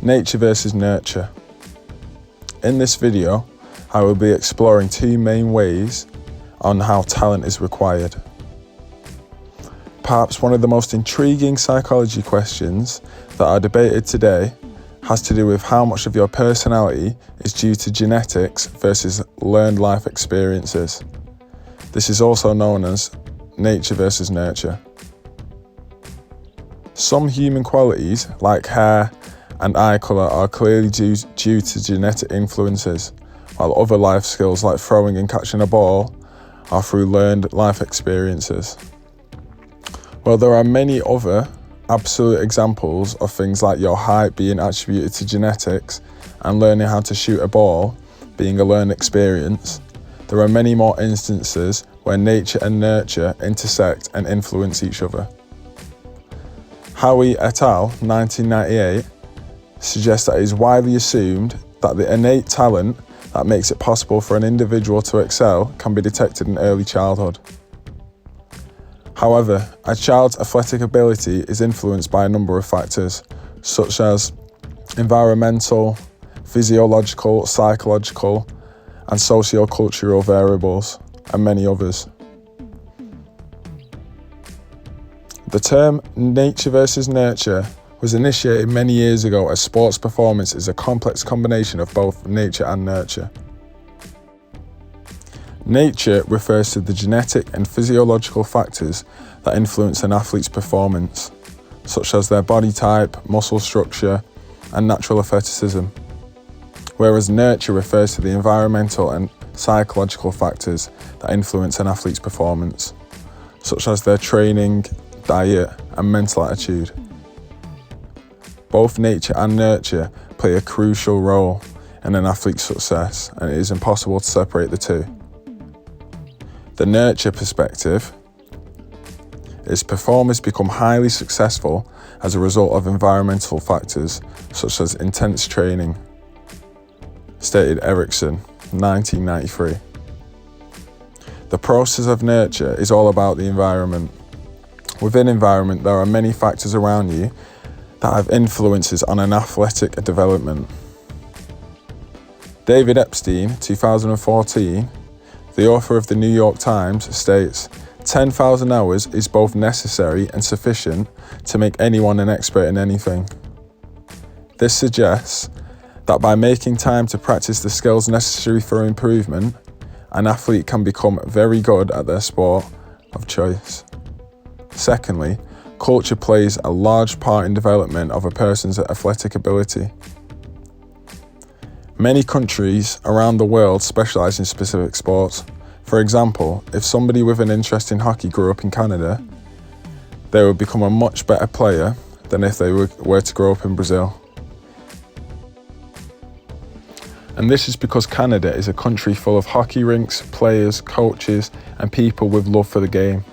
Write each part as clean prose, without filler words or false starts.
Nature versus nurture. In this video, I will be exploring two main ways on how talent is required. Perhaps one of the most intriguing psychology questions that are debated today has to do with how much of your personality is due to genetics versus learned life experiences. This is also known as nature versus nurture. Some human qualities, like hair and eye colour, are clearly due to genetic influences, while other life skills like throwing and catching a ball are through learned life experiences. Well, there are many other absolute examples of things like your height being attributed to genetics and learning how to shoot a ball being a learned experience. There are many more instances where nature and nurture intersect and influence each other. Howe et al. 1998 suggests that it is widely assumed that the innate talent that makes it possible for an individual to excel can be detected in early childhood. However, a child's athletic ability is influenced by a number of factors, such as environmental, physiological, psychological, and socio-cultural variables, and many others. The term nature versus nurture was initiated many years ago as sports performance is a complex combination of both nature and nurture. Nature refers to the genetic and physiological factors that influence an athlete's performance, such as their body type, muscle structure, and natural athleticism, whereas nurture refers to the environmental and psychological factors that influence an athlete's performance, such as their training, diet, and mental attitude. Both nature and nurture play a crucial role in an athlete's success, and it is impossible to separate the two. The nurture perspective is performers become highly successful as a result of environmental factors such as intense training, stated Ericsson, 1993. The process of nurture is all about the environment. Within environment, there are many factors around you that have influences on an athletic development. David Epstein, 2014, the author of the New York Times, states, 10,000 hours is both necessary and sufficient to make anyone an expert in anything. This suggests that by making time to practice the skills necessary for improvement, an athlete can become very good at their sport of choice. Secondly, culture plays a large part in development of a person's athletic ability. Many countries around the world specialise in specific sports. For example, if somebody with an interest in hockey grew up in Canada, they would become a much better player than if they were to grow up in Brazil. And this is because Canada is a country full of hockey rinks, players, coaches, and people with love for the game.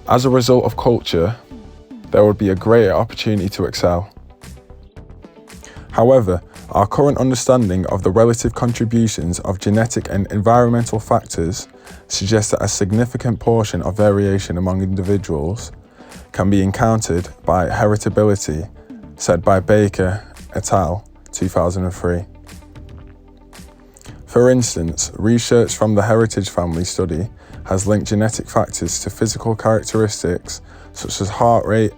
As a result of culture, there would be a greater opportunity to excel. However, our current understanding of the relative contributions of genetic and environmental factors suggests that a significant portion of variation among individuals can be encountered by heritability, said by Baker et al. 2003. For instance, research from the Heritage Family Study has linked genetic factors to physical characteristics such as heart rate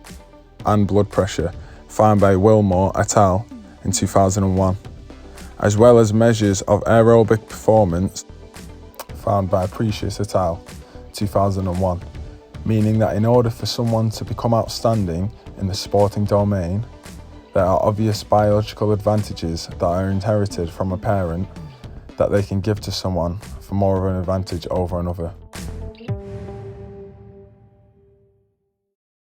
and blood pressure, found by Wilmore et al. In 2001, as well as measures of aerobic performance found by Precious et al. 2001, meaning that in order for someone to become outstanding in the sporting domain, there are obvious biological advantages that are inherited from a parent that they can give to someone for more of an advantage over another.